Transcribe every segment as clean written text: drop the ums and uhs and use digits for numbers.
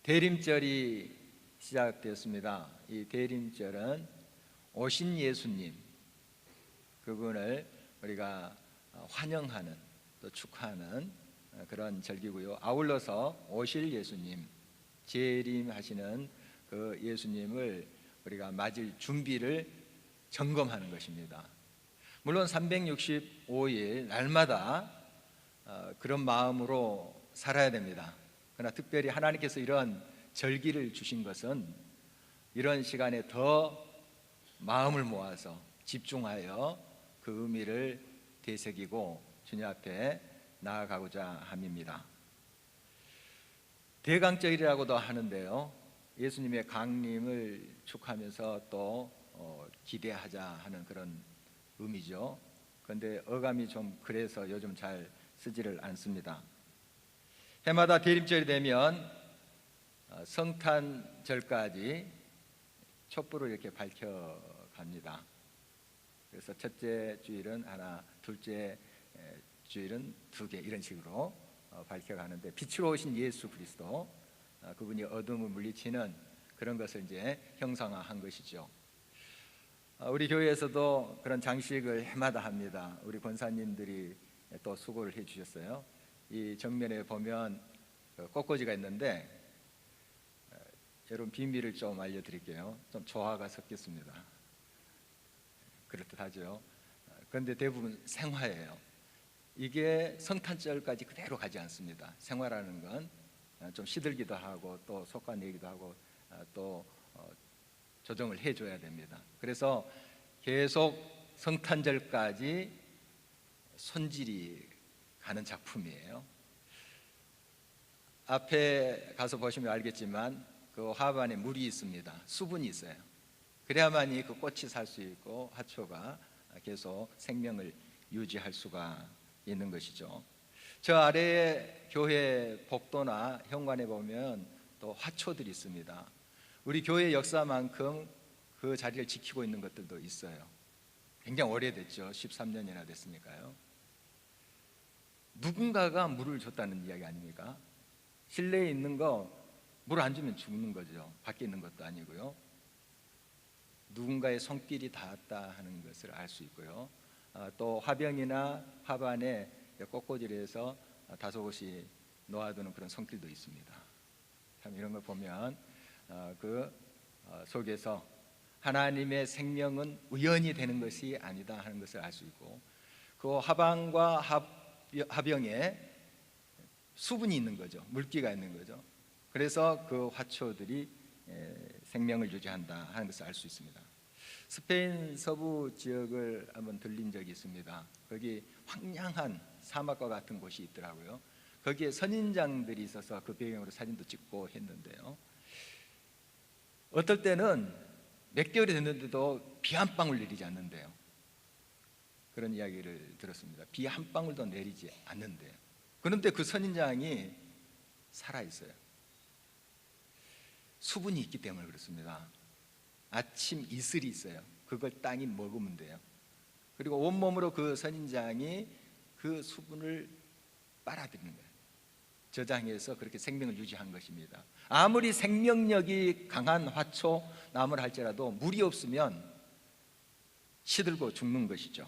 대림절이 시작되었습니다. 이 대림절은 오신 예수님, 그분을 우리가 환영하는, 또 축하하는 그런 절기고요. 아울러서 오실 예수님, 재림하시는 그 예수님을 우리가 맞을 준비를 점검하는 것입니다. 물론 365일 날마다 그런 마음으로 살아야 됩니다. 그러나 특별히 하나님께서 이런 절기를 주신 것은 이런 시간에 더 마음을 모아서 집중하여 그 의미를 되새기고 주님 앞에 나아가고자 함입니다. 대강절이라고도 하는데요, 예수님의 강림을 축하하면서 또 기대하자 하는 그런 의미죠. 그런데 어감이 좀 그래서 요즘 잘 쓰지를 않습니다. 해마다 대림절이 되면 성탄절까지 촛불을 이렇게 밝혀갑니다. 그래서 첫째 주일은 하나, 둘째 주일은 두 개, 이런 식으로 밝혀가는데, 빛으로 오신 예수 그리스도, 그분이 어둠을 물리치는 그런 것을 이제 형상화한 것이죠. 우리 교회에서도 그런 장식을 해마다 합니다. 우리 권사님들이 또 수고를 해주셨어요. 이 정면에 보면 꽃꽂이가 있는데, 여러분 비밀을 좀 알려드릴게요. 좀 조화가 섞였습니다. 그렇듯하죠. 그런데 대부분 생화예요. 이게 성탄절까지 그대로 가지 않습니다. 생화라는 건 좀 시들기도 하고 또 솎아내기도 하고 또 조정을 해줘야 됩니다. 그래서 계속 성탄절까지 손질이 가는 작품이에요. 앞에 가서 보시면 알겠지만 그 화반에 물이 있습니다. 수분이 있어요. 그래야만이 그 꽃이 살 수 있고 화초가 계속 생명을 유지할 수가 있는 것이죠. 저 아래에 교회 복도나 현관에 보면 또 화초들이 있습니다. 우리 교회 역사만큼 그 자리를 지키고 있는 것들도 있어요. 굉장히 오래됐죠. 13년이나 됐으니까요. 누군가가 물을 줬다는 이야기 아닙니까? 실내에 있는 거 물 안 주면 죽는 거죠. 밖에 있는 것도 아니고요. 누군가의 손길이 닿았다 하는 것을 알 수 있고요. 또 화병이나 화반에 꽃꽂이를 해서 다소곳이 놓아두는 그런 손길도 있습니다. 참 이런 걸 보면 그 속에서 하나님의 생명은 우연히 되는 것이 아니다 하는 것을 알 수 있고, 그 화방과 화병에 수분이 있는 거죠. 물기가 있는 거죠. 그래서 그 화초들이 생명을 유지한다 하는 것을 알 수 있습니다. 스페인 서부 지역을 한번 들린 적이 있습니다. 거기 황량한 사막과 같은 곳이 있더라고요. 거기에 선인장들이 있어서 그 배경으로 사진도 찍고 했는데요, 어떨 때는 몇 개월이 됐는데도 비 한 방울 내리지 않는데요. 그런 이야기를 들었습니다. 비 한 방울도 내리지 않는데요. 그런데 그 선인장이 살아있어요. 수분이 있기 때문에 그렇습니다. 아침 이슬이 있어요. 그걸 땅이 먹으면 돼요. 그리고 온몸으로 그 선인장이 그 수분을 빨아들이는 거예요. 저장해서 그렇게 생명을 유지한 것입니다. 아무리 생명력이 강한 화초, 나무를 할지라도 물이 없으면 시들고 죽는 것이죠.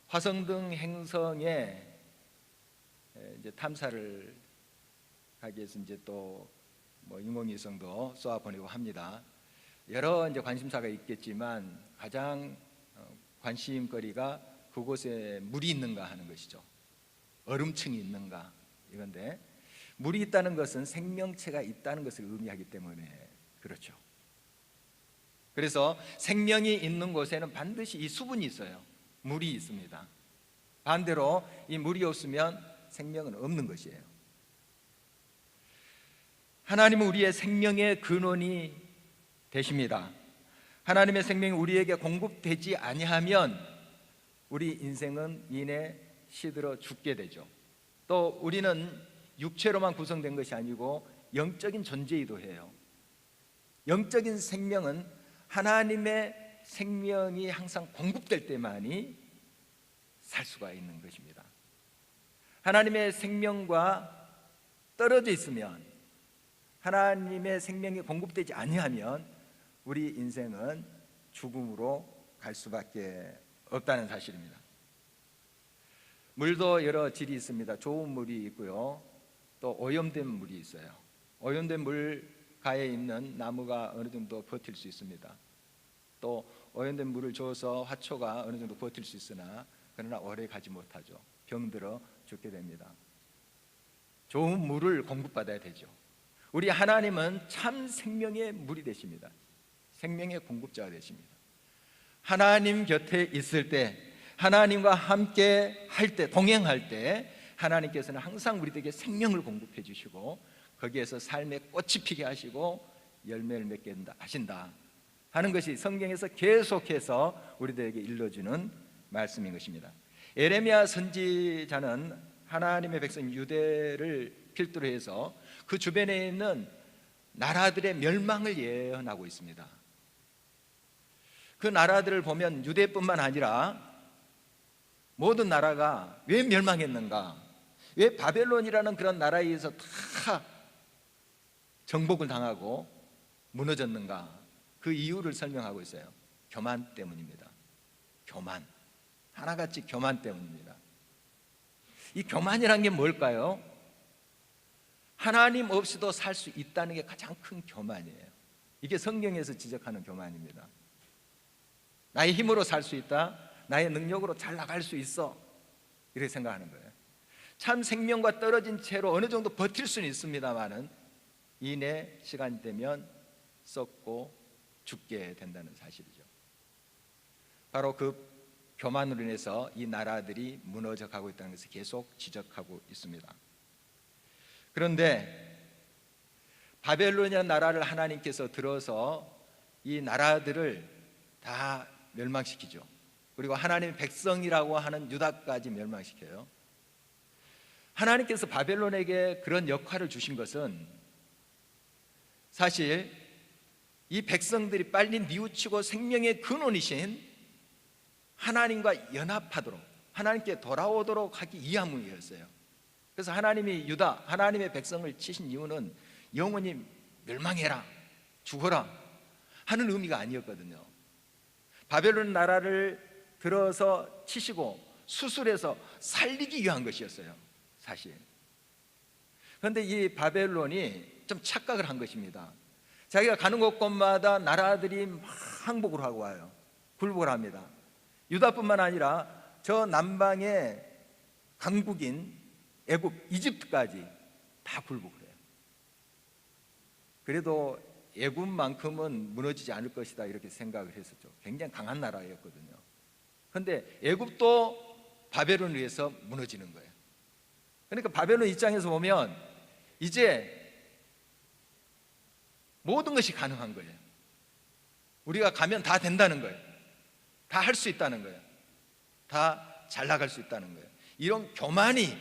화성 등 행성에 이제 탐사를 하기 위해서 이제 또 인공위성도 쏘아 보내고 합니다. 여러 이제 관심사가 있겠지만 가장 관심거리가 그곳에 물이 있는가 하는 것이죠. 얼음층이 있는가, 이건데, 물이 있다는 것은 생명체가 있다는 것을 의미하기 때문에 그렇죠. 그래서 생명이 있는 곳에는 반드시 이 수분이 있어요. 물이 있습니다. 반대로 이 물이 없으면 생명은 없는 것이에요. 하나님은 우리의 생명의 근원이 되십니다. 하나님의 생명이 우리에게 공급되지 아니하면 우리 인생은 이내 시들어 죽게 되죠. 또 우리는 육체로만 구성된 것이 아니고 영적인 존재이기도 해요. 영적인 생명은 하나님의 생명이 항상 공급될 때만이 살 수가 있는 것입니다. 하나님의 생명과 떨어져 있으면, 하나님의 생명이 공급되지 아니하면 우리 인생은 죽음으로 갈 수밖에 없다는 사실입니다. 물도 여러 질이 있습니다. 좋은 물이 있고요, 또 오염된 물이 있어요. 오염된 물가에 있는 나무가 어느 정도 버틸 수 있습니다. 또 오염된 물을 줘서 화초가 어느 정도 버틸 수 있으나 그러나 오래 가지 못하죠. 병들어 죽게 됩니다. 좋은 물을 공급받아야 되죠. 우리 하나님은 참 생명의 물이 되십니다. 생명의 공급자가 되십니다. 하나님 곁에 있을 때, 하나님과 함께 할 때, 동행할 때 하나님께서는 항상 우리에게 생명을 공급해 주시고 거기에서 삶의 꽃이 피게 하시고 열매를 맺게 하신다 하는 것이 성경에서 계속해서 우리들에게 일러주는 말씀인 것입니다. 예레미야 선지자는 하나님의 백성 유대를 필두로 해서 그 주변에 있는 나라들의 멸망을 예언하고 있습니다. 그 나라들을 보면 유대뿐만 아니라 모든 나라가 왜 멸망했는가, 왜 바벨론이라는 그런 나라에 의해서 다 정복을 당하고 무너졌는가, 그 이유를 설명하고 있어요. 교만 때문입니다. 교만, 하나같이 교만 때문입니다. 이 교만이란 게 뭘까요? 하나님 없이도 살 수 있다는 게 가장 큰 교만이에요. 이게 성경에서 지적하는 교만입니다. 나의 힘으로 살 수 있다, 나의 능력으로 잘 나갈 수 있어, 이렇게 생각하는 거예요. 참 생명과 떨어진 채로 어느 정도 버틸 수는 있습니다만은 이내 시간이 되면 썩고 죽게 된다는 사실이죠. 바로 그 교만으로 인해서 이 나라들이 무너져 가고 있다는 것을 계속 지적하고 있습니다. 그런데 바벨론이라는 나라를 하나님께서 들어서 이 나라들을 다 멸망시키죠. 그리고 하나님의 백성이라고 하는 유다까지 멸망시켜요. 하나님께서 바벨론에게 그런 역할을 주신 것은 사실 이 백성들이 빨리 뉘우치고 생명의 근원이신 하나님과 연합하도록, 하나님께 돌아오도록 하기 위함이었어요. 그래서 하나님이 유다, 하나님의 백성을 치신 이유는 영원히 멸망해라, 죽어라 하는 의미가 아니었거든요. 바벨론 나라를 들어서 치시고 수술해서 살리기 위한 것이었어요, 사실. 그런데 이 바벨론이 좀 착각을 한 것입니다. 자기가 가는 곳곳마다 나라들이 막 항복을 하고 와요. 굴복을 합니다. 유다뿐만 아니라 저 남방의 강국인 애굽, 이집트까지 다 굴복을 해요. 그래도 애굽만큼은 무너지지 않을 것이다 이렇게 생각을 했었죠. 굉장히 강한 나라였거든요. 그런데 애굽도 바벨론에 의해서 무너지는 거예요. 그러니까 바벨론 입장에서 보면 이제 모든 것이 가능한 거예요. 우리가 가면 다 된다는 거예요. 다 할 수 있다는 거예요. 다 잘 나갈 수 있다는 거예요. 이런 교만이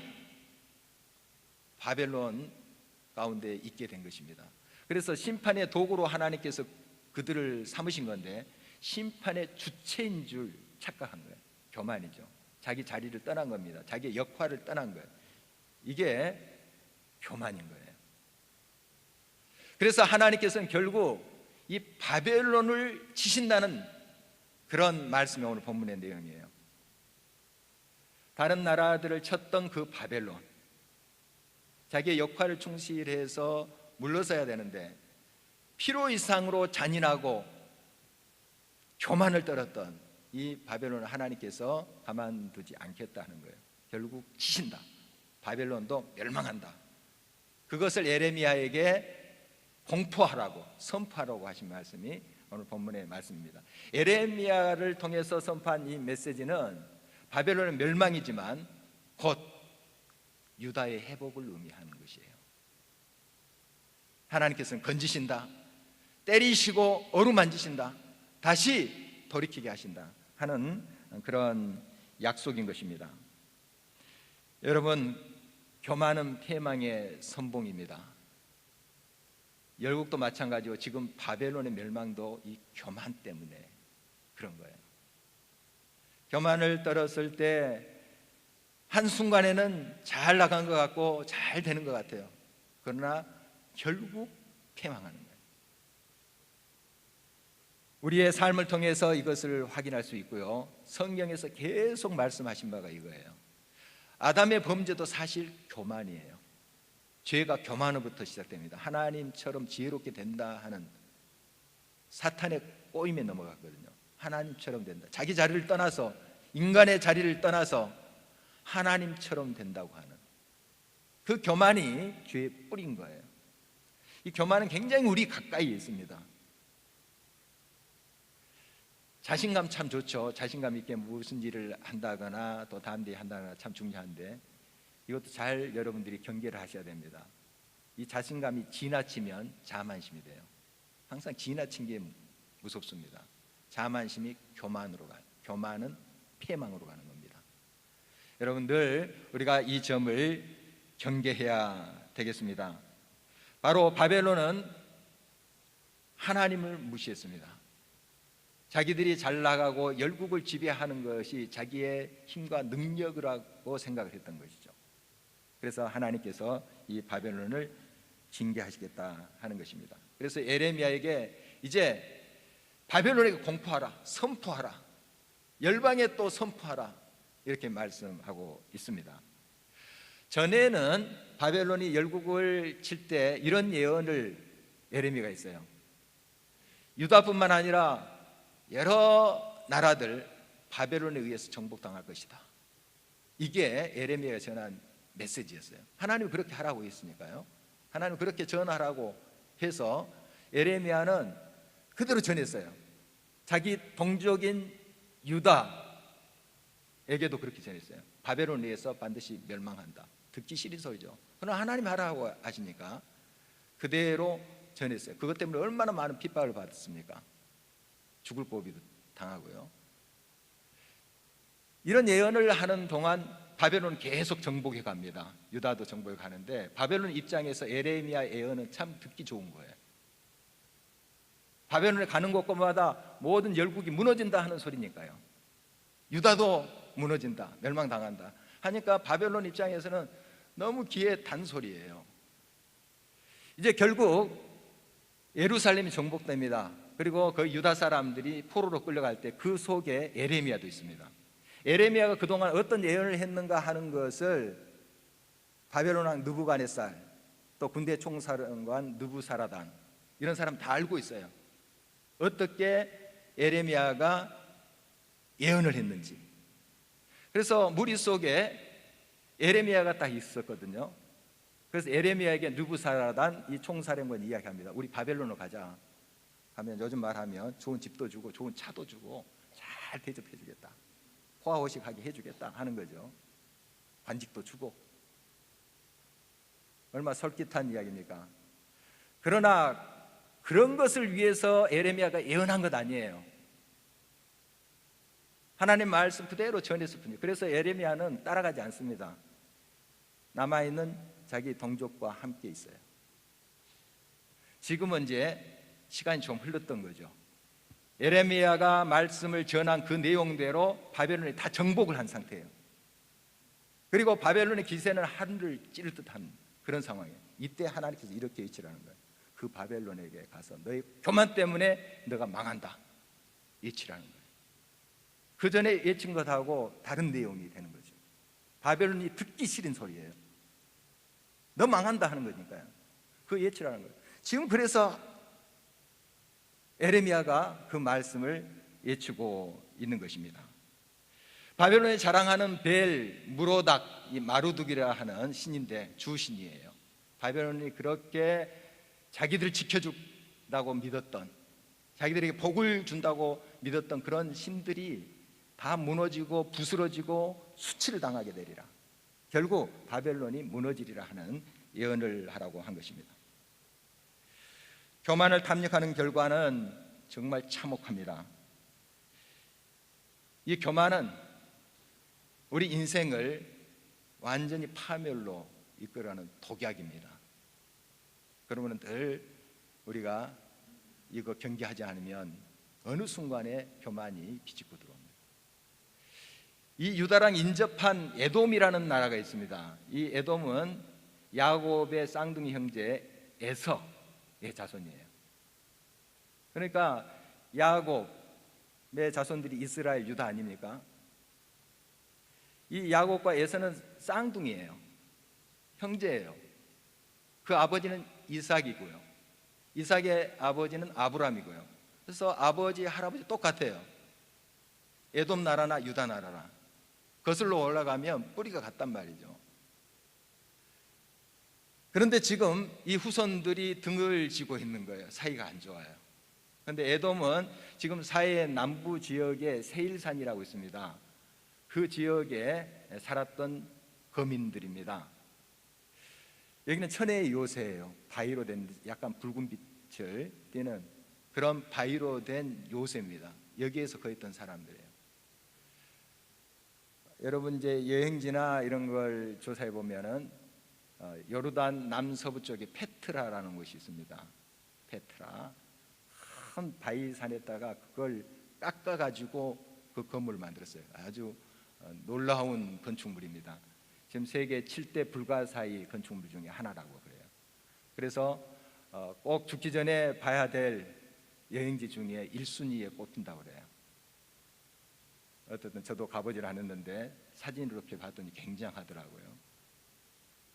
바벨론 가운데 있게 된 것입니다. 그래서 심판의 도구로 하나님께서 그들을 삼으신 건데 심판의 주체인 줄 착각한 거예요. 교만이죠. 자기 자리를 떠난 겁니다. 자기의 역할을 떠난 거예요. 이게 교만인 거예요. 그래서 하나님께서는 결국 이 바벨론을 치신다는 그런 말씀이 오늘 본문의 내용이에요. 다른 나라들을 쳤던 그 바벨론, 자기의 역할을 충실해서 물러서야 되는데 필요 이상으로 잔인하고 교만을 떨었던 이 바벨론을 하나님께서 가만두지 않겠다는 거예요. 결국 치신다. 바벨론도 멸망한다. 그것을 예레미야에게 공포하라고, 선포하라고 하신 말씀이 오늘 본문의 말씀입니다. 예레미야를 통해서 선포한 이 메시지는 바벨론의 멸망이지만 곧 유다의 회복을 의미하는 것이에요. 하나님께서는 건지신다, 때리시고 어루만지신다, 다시 돌이키게 하신다 하는 그런 약속인 것입니다. 여러분, 교만은 패망의 선봉입니다. 열국도 마찬가지고 지금 바벨론의 멸망도 이 교만 때문에 그런 거예요. 교만을 떨었을 때 한순간에는 잘 나간 것 같고 잘 되는 것 같아요. 그러나 결국 패망하는 거예요. 우리의 삶을 통해서 이것을 확인할 수 있고요, 성경에서 계속 말씀하신 바가 이거예요. 아담의 범죄도 사실 교만이에요. 죄가 교만으로부터 시작됩니다. 하나님처럼 지혜롭게 된다 하는 사탄의 꼬임에 넘어갔거든요. 하나님처럼 된다, 자기 자리를 떠나서, 인간의 자리를 떠나서 하나님처럼 된다고 하는 그 교만이 죄의 뿌리인 거예요. 이 교만은 굉장히 우리 가까이에 있습니다. 자신감 참 좋죠. 자신감 있게 무슨 일을 한다거나 또 다음 데 한다거나 참 중요한데, 이것도 잘 여러분들이 경계를 하셔야 됩니다. 이 자신감이 지나치면 자만심이 돼요. 항상 지나친 게 무섭습니다. 자만심이 교만으로 가요. 교만은 패망으로 가는 겁니다. 여러분들, 우리가 이 점을 경계해야 되겠습니다. 바로 바벨론은 하나님을 무시했습니다. 자기들이 잘 나가고 열국을 지배하는 것이 자기의 힘과 능력이라고 생각을 했던 것이죠. 그래서 하나님께서 이 바벨론을 징계하시겠다 하는 것입니다. 그래서 에레미야에게 이제 바벨론에게 공포하라, 선포하라, 열방에 또 선포하라, 이렇게 말씀하고 있습니다. 전에는 바벨론이 열국을 칠 때 이런 예언을 에레미야가 있어요. 유다뿐만 아니라 여러 나라들 바벨론에 의해서 정복당할 것이다. 이게 에레미야가 전한 메시지였어요. 하나님이 그렇게 하라고 했으니까요. 하나님 그렇게 전하라고 해서 에레미야는 그대로 전했어요. 자기 동족인 유다에게도 그렇게 전했어요. 바벨론에 의해서 반드시 멸망한다. 듣기 싫은 소리죠. 그러나 하나님 하라고 하시니까 그대로 전했어요. 그것 때문에 얼마나 많은 핍박을 받았습니까? 죽을 고비도 당하고요. 이런 예언을 하는 동안 바벨론은 계속 정복해 갑니다. 유다도 정복해 가는데 바벨론 입장에서 에레미야 예언은 참 듣기 좋은 거예요. 바벨론에 가는 곳마다 모든 열국이 무너진다 하는 소리니까요. 유다도 무너진다, 멸망당한다 하니까 바벨론 입장에서는 너무 귀에 단 소리예요. 이제 결국 예루살렘이 정복됩니다. 그리고 그 유다 사람들이 포로로 끌려갈 때 그 속에 에레미야도 있습니다. 에레미야가 그동안 어떤 예언을 했는가 하는 것을 바벨론 왕 느부갓네살, 또 군대 총사령관 느부사라단, 이런 사람 다 알고 있어요. 어떻게 에레미야가 예언을 했는지. 그래서 무리 속에 에레미야가 딱 있었거든요. 그래서 에레미야에게 느부사라단 이 총사령관이 이야기합니다. 우리 바벨론으로 가자 하면, 요즘 말하면 좋은 집도 주고 좋은 차도 주고 잘 대접해 주겠다, 호화호식하게 해주겠다 하는 거죠. 관직도 주고. 얼마나 설깃한 이야기입니까? 그러나 그런 것을 위해서 에레미야가 예언한 것 아니에요. 하나님 말씀 그대로 전했을 뿐이에요. 그래서 에레미야는 따라가지 않습니다. 남아있는 자기 동족과 함께 있어요. 지금은 이제 시간이 좀 흘렀던 거죠. 에레미야가 말씀을 전한 그 내용대로 바벨론이 다 정복을 한 상태예요. 그리고 바벨론의 기세는 하늘을 찌를 듯한 그런 상황이에요. 이때 하나님께서 이렇게 예치라는 거예요. 그 바벨론에게 가서 너의 교만 때문에 너가 망한다, 예치라는 거예요. 그 전에 예친 것하고 다른 내용이 되는 거죠. 바벨론이 듣기 싫은 소리예요. 너 망한다 하는 거니까요. 그 예치라는 거예요. 지금 그래서 에레미야가 그 말씀을 예치고 있는 것입니다. 바벨론이 자랑하는 벨, 무로닥, 이 마루둑이라 하는 신인데 주신이에요. 바벨론이 그렇게 자기들을 지켜준다고 믿었던, 자기들에게 복을 준다고 믿었던 그런 신들이 다 무너지고 부스러지고 수치를 당하게 되리라. 결국 바벨론이 무너지리라 하는 예언을 하라고 한 것입니다. 교만을 탐닉하는 결과는 정말 참혹합니다. 이 교만은 우리 인생을 완전히 파멸로 이끌어가는 독약입니다. 그러면 늘 우리가 이거 경계하지 않으면 어느 순간에 교만이 비집고 들어옵니다. 이 유다랑 인접한 에돔이라는 나라가 있습니다. 이 에돔은 야곱의 쌍둥이 형제 에서의 자손이에요. 그러니까 야곱의 자손들이 이스라엘, 유다 아닙니까? 이 야곱과 에서는 쌍둥이에요. 형제예요. 그 아버지는 이삭이고요, 이삭의 아버지는 아브람이고요. 그래서 아버지, 할아버지 똑같아요. 에돔 나라나 유다 나라나 거슬러 올라가면 뿌리가 같단 말이죠. 그런데 지금 이 후손들이 등을 지고 있는 거예요. 사이가 안 좋아요. 그런데 에돔은 지금 사해 남부 지역에 세일산이라고 있습니다. 그 지역에 살았던 거민들입니다. 여기는 천혜의 요새예요. 바위로 된 약간 붉은 빛을 띠는 그런 바위로 된 요새입니다. 여기에서 거했던 사람들이에요. 여러분 이제 여행지나 이런 걸 조사해 보면은 요르단 남서부 쪽에 페트라라는 곳이 있습니다. 페트라, 큰 바위산에다가 그걸 깎아 가지고 그 건물을 만들었어요. 아주 놀라운 건축물입니다. 지금 세계 7대 불가사의 건축물 중에 하나라고 그래요. 그래서 꼭 죽기 전에 봐야 될 여행지 중에 1순위에 꼽힌다고 그래요. 어쨌든 저도 가보질 않았는데 사진으로 이렇게 봤더니 굉장하더라고요.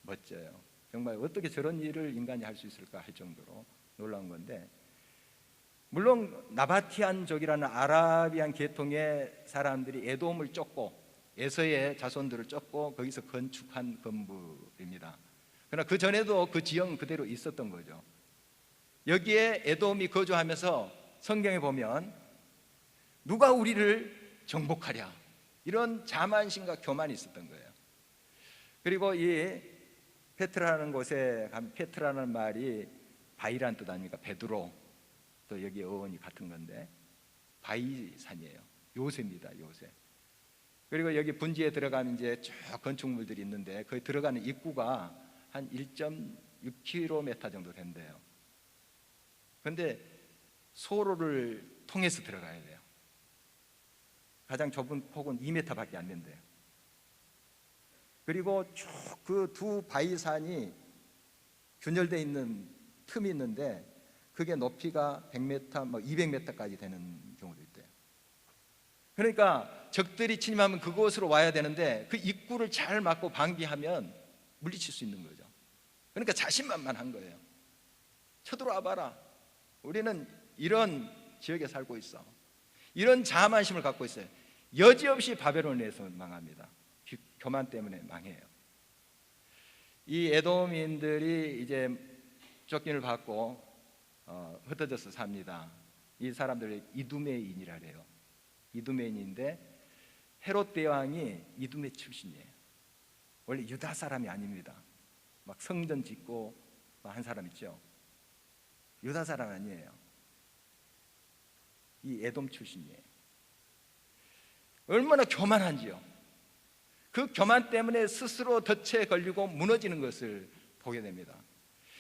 멋져요. 정말 어떻게 저런 일을 인간이 할 수 있을까 할 정도로 놀라운 건데, 물론 나바티안족이라는 아라비안 계통의 사람들이 에돔을 쫓고 에서의 자손들을 쫓고 거기서 건축한 건물입니다. 그러나 그 전에도 그 지형 그대로 있었던 거죠. 여기에 에돔이 거주하면서 성경에 보면 누가 우리를 정복하랴, 이런 자만심과 교만이 있었던 거예요. 그리고 이 페트라는 곳에 가면, 페트라는 말이 바위란 뜻 아닙니까? 베드로, 또 여기 어원이 같은 건데 바위산이에요. 요새입니다. 요새. 그리고 여기 분지에 들어가면 이제 쭉 건축물들이 있는데 거기 들어가는 입구가 한 1.6km 정도 된대요. 그런데 소로를 통해서 들어가야 돼요. 가장 좁은 폭은 2m밖에 안 된대요. 그리고 쭉 그 두 바위산이 균열되어 있는 틈이 있는데 그게 높이가 100m, 뭐 200m까지 되는 경우도 있대요. 그러니까 적들이 침입하면 그곳으로 와야 되는데 그 입구를 잘 막고 방비하면 물리칠 수 있는 거죠. 그러니까 자신만만한 거예요. 쳐들어와 봐라, 우리는 이런 지역에 살고 있어. 이런 자만심을 갖고 있어요. 여지없이 바벨론에서 망합니다. 교만 때문에 망해요. 이 에돔인들이 이제 쫓김을 받고 흩어져서 삽니다. 이 사람들을 이두메인이라 해요. 이두메인인데 헤롯 대왕이 이두메 출신이에요. 원래 유다 사람이 아닙니다. 막 성전 짓고 한 사람 있죠. 유다 사람 아니에요. 이 에돔 출신이에요. 얼마나 교만한지요. 그 교만 때문에 스스로 덫에 걸리고 무너지는 것을 보게 됩니다.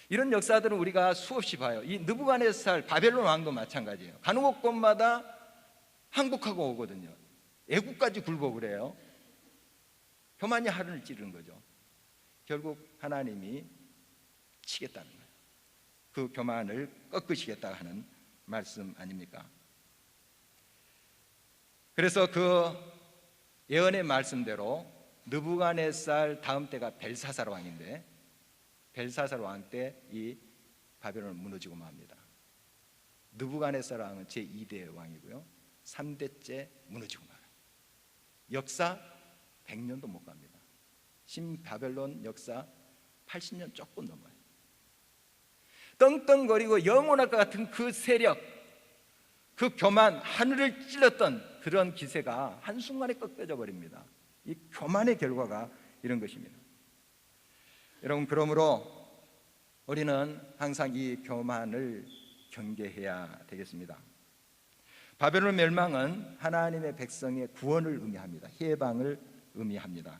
이런 역사들은 우리가 수없이 봐요. 이 느부갓네살 바벨론 왕도 마찬가지예요. 가는 곳곳마다 항복하고 오거든요. 애국까지 굴고 그래요. 교만이 하늘을 찌르는 거죠. 결국 하나님이 치겠다는 거예요. 그 교만을 꺾으시겠다 하는 말씀 아닙니까? 그래서 그 예언의 말씀대로 느부갓네살 다음 때가 벨사살 왕인데, 벨사살 왕 때 이 바벨론은 무너지고 맙니다. 느부갓네살 왕은 제2대 왕이고요, 3대째 무너지고 말아요. 역사 100년도 못 갑니다. 신바벨론 역사 80년 조금 넘어요. 떵떵거리고 영원할 것 같은 그 세력, 그 교만, 하늘을 찔렀던 그런 기세가 한순간에 꺾여져 버립니다. 이 교만의 결과가 이런 것입니다. 여러분, 그러므로 우리는 항상 이 교만을 경계해야 되겠습니다. 바벨론 멸망은 하나님의 백성의 구원을 의미합니다. 해방을 의미합니다.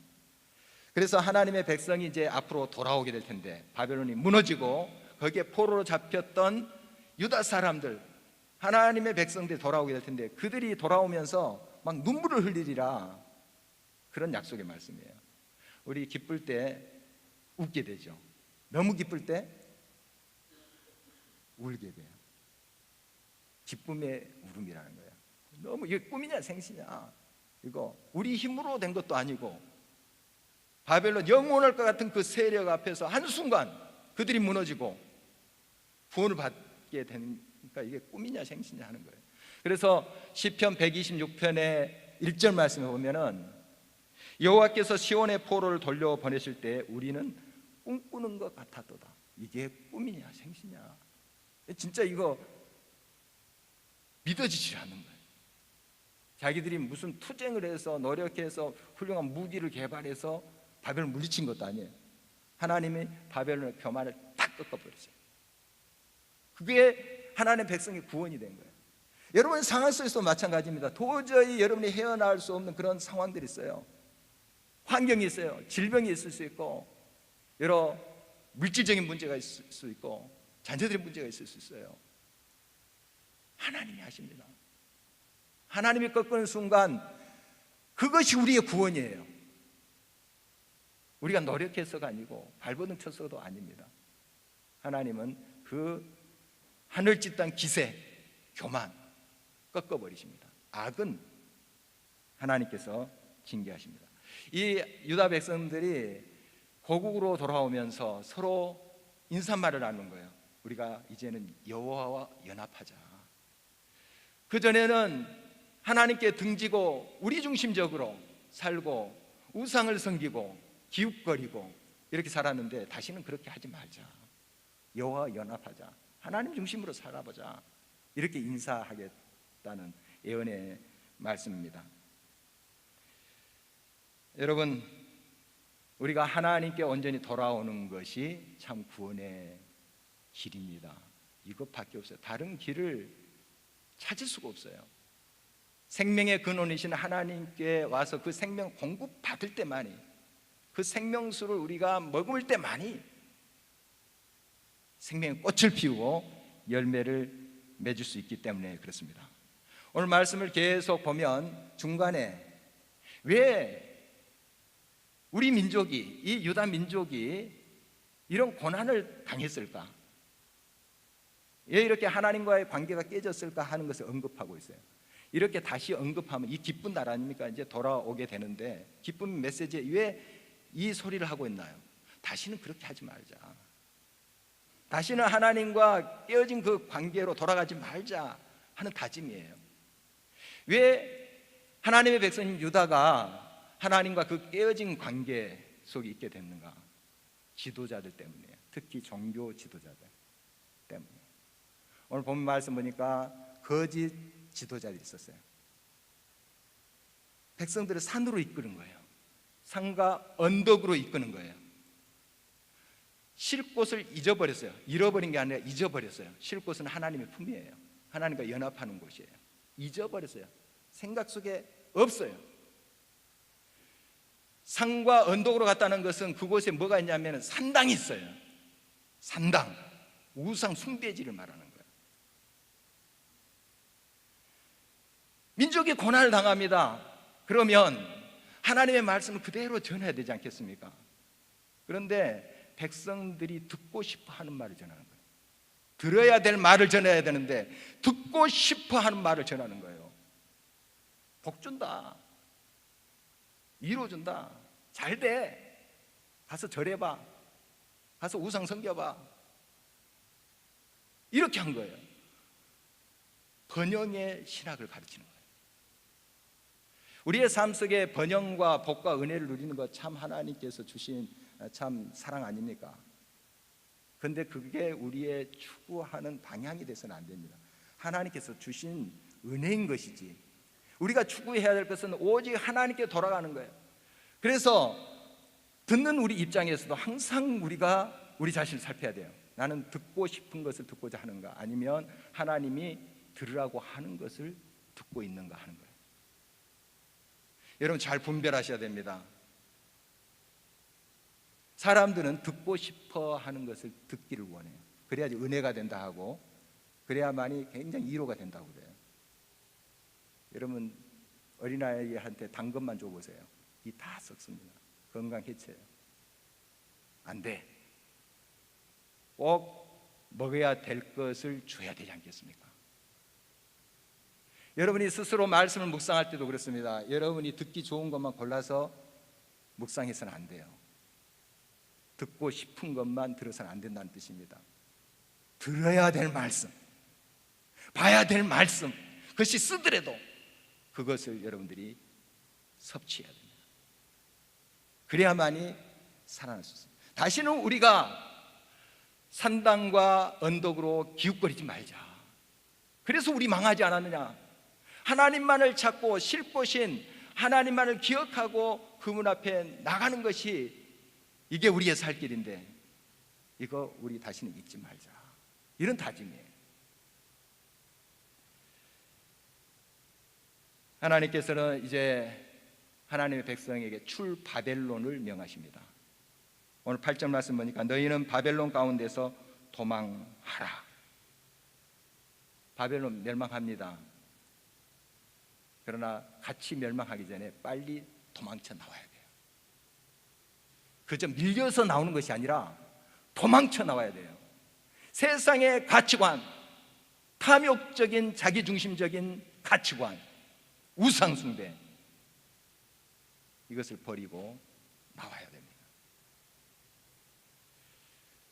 그래서 하나님의 백성이 이제 앞으로 돌아오게 될 텐데, 바벨론이 무너지고 거기에 포로로 잡혔던 유다 사람들, 하나님의 백성들이 돌아오게 될 텐데 그들이 돌아오면서 막 눈물을 흘리리라, 그런 약속의 말씀이에요. 우리 기쁠 때 웃게 되죠. 너무 기쁠 때 울게 돼요. 기쁨의 울음이라는 거예요. 너무 이게 꿈이냐 생시냐, 이거 우리 힘으로 된 것도 아니고 바벨론 영원할 것 같은 그 세력 앞에서 한순간 그들이 무너지고 구원을 받게 되니까 이게 꿈이냐 생시냐 하는 거예요. 그래서 시편 126편의 1절 말씀에 보면은 여호와께서 시온의 포로를 돌려보내실 때 우리는 꿈꾸는 것 같았도다. 이게 꿈이냐 생시냐, 진짜 이거 믿어지지 않는 거예요. 자기들이 무슨 투쟁을 해서 노력해서 훌륭한 무기를 개발해서 바벨론을 물리친 것도 아니에요. 하나님이 바벨론의 교만을 딱 꺾어버렸어요. 그게 하나님의 백성의 구원이 된 거예요. 여러분 상황 속에서 마찬가지입니다. 도저히 여러분이 헤어나올 수 없는 그런 상황들이 있어요. 환경이 있어요. 질병이 있을 수 있고 여러 물질적인 문제가 있을 수 있고 자녀들의 문제가 있을 수 있어요. 하나님이 하십니다. 하나님이 꺾는 순간 그것이 우리의 구원이에요. 우리가 노력해서가 아니고 발버둥 쳐서도 아닙니다. 하나님은 그 하늘 짓던 기세, 교만 꺾어버리십니다. 악은 하나님께서 징계하십니다. 이 유다 백성들이 고국으로 돌아오면서 서로 인사말을 나누는 거예요. 우리가 이제는 여호와와 연합하자. 그전에는 하나님께 등지고 우리 중심적으로 살고 우상을 섬기고 기웃거리고 이렇게 살았는데 다시는 그렇게 하지 말자. 여호와와 연합하자. 하나님 중심으로 살아보자. 이렇게 인사하겠다는 예언의 말씀입니다. 여러분, 우리가 하나님께 온전히 돌아오는 것이 참 구원의 길입니다. 이것밖에 없어요. 다른 길을 찾을 수가 없어요. 생명의 근원이신 하나님께 와서 그 생명 공급받을 때만이, 그 생명수를 우리가 머금을 때만이 생명의 꽃을 피우고 열매를 맺을 수 있기 때문에 그렇습니다. 오늘 말씀을 계속 보면 중간에 왜 우리 민족이, 이 유다 민족이 이런 고난을 당했을까? 왜 이렇게 하나님과의 관계가 깨졌을까 하는 것을 언급하고 있어요. 이렇게 다시 언급하면 이 기쁜 날 아닙니까? 이제 돌아오게 되는데 기쁜 메시지에 왜 이 소리를 하고 있나요? 다시는 그렇게 하지 말자. 다시는 하나님과 깨어진 그 관계로 돌아가지 말자 하는 다짐이에요. 왜 하나님의 백성인 유다가 하나님과 그 깨어진 관계 속에 있게 됐는가? 지도자들 때문이에요. 특히 종교 지도자들 때문에. 오늘 본 말씀 보니까 거짓 지도자들이 있었어요. 백성들을 산으로 이끄는 거예요. 산과 언덕으로 이끄는 거예요. 쉴 곳을 잊어버렸어요. 잃어버린 게 아니라 잊어버렸어요. 쉴 곳은 하나님의 품이에요. 하나님과 연합하는 곳이에요. 잊어버렸어요. 생각 속에 없어요. 산과 언덕으로 갔다는 것은 그곳에 뭐가 있냐면 산당이 있어요. 산당, 우상 숭배지를 말하는 거예요. 민족이 고난을 당합니다. 그러면 하나님의 말씀을 그대로 전해야 되지 않겠습니까? 그런데 백성들이 듣고 싶어 하는 말을 전하는 거예요. 들어야 될 말을 전해야 되는데 듣고 싶어 하는 말을 전하는 거예요. 복 준다, 위로 준다, 잘 돼, 가서 절해봐, 가서 우상 섬겨봐, 이렇게 한 거예요. 번영의 신학을 가르치는 거예요. 우리의 삶 속에 번영과 복과 은혜를 누리는 것 참 하나님께서 주신 참 사랑 아닙니까? 그런데 그게 우리의 추구하는 방향이 돼서는 안 됩니다. 하나님께서 주신 은혜인 것이지 우리가 추구해야 될 것은 오직 하나님께 돌아가는 거예요. 그래서 듣는 우리 입장에서도 항상 우리가 우리 자신을 살펴야 돼요. 나는 듣고 싶은 것을 듣고자 하는가, 아니면 하나님이 들으라고 하는 것을 듣고 있는가 하는 거예요. 여러분 잘 분별하셔야 됩니다. 사람들은 듣고 싶어 하는 것을 듣기를 원해요. 그래야지 은혜가 된다 하고, 그래야만이 굉장히 위로가 된다고 그래요. 여러분 어린아이한테 당근만 줘보세요. 이 다 썩습니다. 건강 해쳐요. 안 돼. 꼭 먹어야 될 것을 줘야 되지 않겠습니까? 여러분이 스스로 말씀을 묵상할 때도 그렇습니다. 여러분이 듣기 좋은 것만 골라서 묵상해서는 안 돼요. 듣고 싶은 것만 들어서는 안 된다는 뜻입니다. 들어야 될 말씀, 봐야 될 말씀, 그것이 쓰더라도 그것을 여러분들이 섭취해야 됩니다. 그래야만이 살아날 수 있습니다. 다시는 우리가 산당과 언덕으로 기웃거리지 말자. 그래서 우리 망하지 않았느냐? 하나님만을 찾고 쉴 곳인 하나님만을 기억하고 그분 앞에 나가는 것이 이게 우리의 살 길인데 이거 우리 다시는 잊지 말자. 이런 다짐이에요. 하나님께서는 이제 하나님의 백성에게 출바벨론을 명하십니다. 오늘 8절 말씀 보니까 너희는 바벨론 가운데서 도망하라. 바벨론 멸망합니다. 그러나 같이 멸망하기 전에 빨리 도망쳐 나와야 돼요. 그저 밀려서 나오는 것이 아니라 도망쳐 나와야 돼요. 세상의 가치관, 탐욕적인 자기중심적인 가치관, 우상숭배, 이것을 버리고 나와야 됩니다.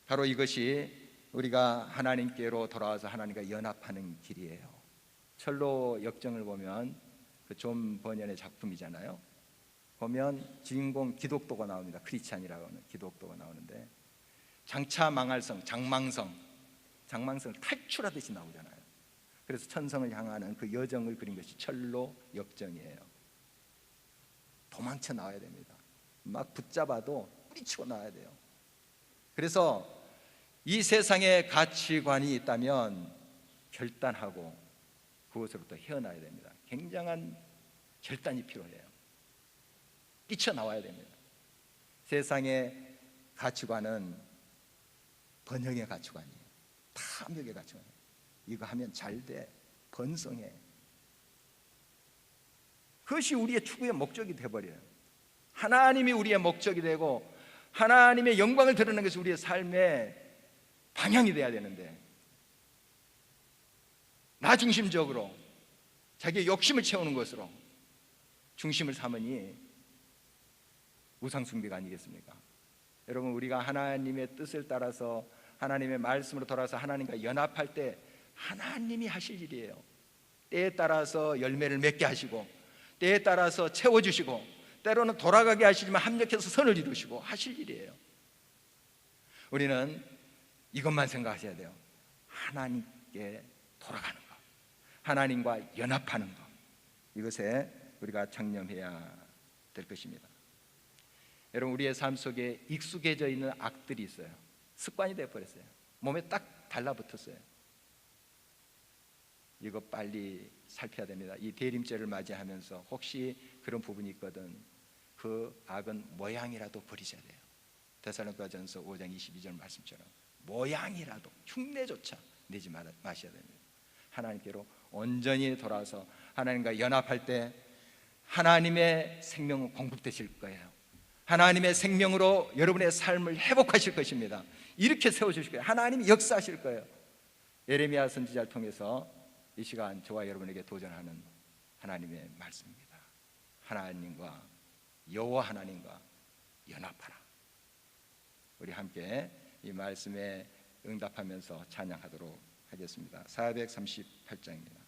바로 이것이 우리가 하나님께로 돌아와서 하나님과 연합하는 길이에요. 철로 역정을 보면 그 존 버년의 작품이잖아요. 보면 주인공 기독도가 나옵니다. 크리스찬이라고 하는 기독도가 나오는데 장차 망할 성, 장망성을 탈출하듯이 나오잖아요. 그래서 천성을 향하는 그 여정을 그린 것이 철로 역정이에요. 도망쳐 나와야 됩니다. 막 붙잡아도 뿌리치고 나와야 돼요. 그래서 이 세상의 가치관이 있다면 결단하고 그것으로부터 헤어나야 됩니다. 굉장한 결단이 필요해요. 뛰쳐나와야 됩니다. 세상의 가치관은 번영의 가치관이에요. 탐욕의 가치관이에요. 이거 하면 잘 돼, 번성해. 그것이 우리의 추구의 목적이 되어버려요. 하나님이 우리의 목적이 되고 하나님의 영광을 드러내는 것이 우리의 삶의 방향이 돼야 되는데 나 중심적으로 자기의 욕심을 채우는 것으로 중심을 삼으니 우상숭배가 아니겠습니까? 여러분, 우리가 하나님의 뜻을 따라서 하나님의 말씀으로 돌아서 하나님과 연합할 때 하나님이 하실 일이에요. 때에 따라서 열매를 맺게 하시고 때에 따라서 채워주시고 때로는 돌아가게 하시지만 합력해서 선을 이루시고 하실 일이에요. 우리는 이것만 생각하셔야 돼요. 하나님께 돌아가는 것, 하나님과 연합하는 것, 이것에 우리가 장념해야 될 것입니다. 여러분, 우리의 삶 속에 익숙해져 있는 악들이 있어요. 습관이 되어버렸어요. 몸에 딱 달라붙었어요. 이거 빨리 살펴야 됩니다. 이 대림절을 맞이하면서 혹시 그런 부분이 있거든 그 악은 모양이라도 버리셔야 돼요. 데살로니가전서 5장 22절 말씀처럼 모양이라도 흉내조차 내지 마셔야 됩니다. 하나님께로 온전히 돌아서 하나님과 연합할 때 하나님의 생명은 공급되실 거예요. 하나님의 생명으로 여러분의 삶을 회복하실 것입니다. 이렇게 세워주실 거예요. 하나님이 역사하실 거예요. 예레미야 선지자를 통해서 이 시간 저와 여러분에게 도전하는 하나님의 말씀입니다. 하나님과 여호와 하나님과 연합하라. 우리 함께 이 말씀에 응답하면서 찬양하도록 하겠습니다. 438장입니다.